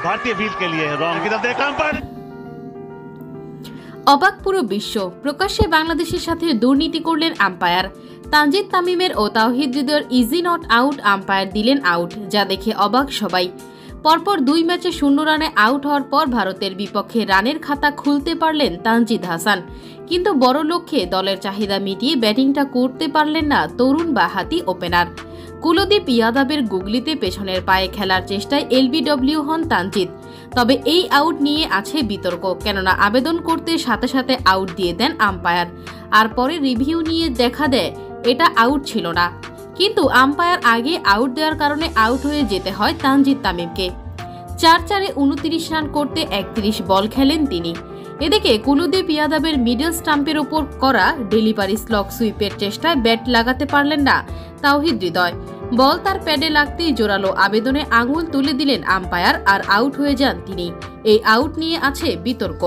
भारतीय फील्ड के लिए रॉन्ग की तरफ देखा अंपायर। অবাক পুরো বিশ্ব, প্রকাশ্যে বাংলাদেশের সাথে দুর্নীতি করলেন আম্পায়ার। তানজিদ তামিমের ও তাওহিদ হৃদয়ের ইজি নট আউট আম্পায়ার দিলেন আউট, যা দেখে অবাক সবাই। পরপর 2 ম্যাচে 0 রানে আউট হওয়ার পর ভারতের বিপক্ষে রানের খাতা খুলতে পারলেন তানজিদ হাসান, কিন্তু বড় লক্ষ্যে দলের চাহিদা মিটিয়ে ব্যাটিংটা করতে পারলেন না তরুণ বাঁহাতি ওপেনার। কুলদীপ ইয়াদবের গুগলিতে পেছনের পায়ে খেলার চেষ্টায় এলবিডব্লিউ হন তানজিদ। তবে এই আউট নিয়ে আছে বিতর্ক, কেননা আবেদন করতে সাথে সাথে আউট দিয়ে দেন আম্পায়ার, আর পরে রিভিউ নিয়ে দেখা দেয় এটা আউট ছিল না। কিন্তু আম্পায়ার আগে আউট দেওয়ার কারণে আউট হয়ে যেতে হয় তানজিদ তামিমকে। 4-4-এ 29 রান করতে 31 বল খেলেন তিনি। এদিকে কুলদীপ ইয়াদবের মিডল স্টাম্পের ওপর করা ডেলিভারি স্লগ সুইপের চেষ্টায় ব্যাট লাগাতে পারলেন না তাওহিদ হৃদয়। বল তার প্যাডে লাগতেই জোরালো আবেদনে আঙুল তুলে দিলেন আম্পায়ার আর আউট হয়ে যান তিনি। এই আউট নিয়ে আছে বিতর্ক।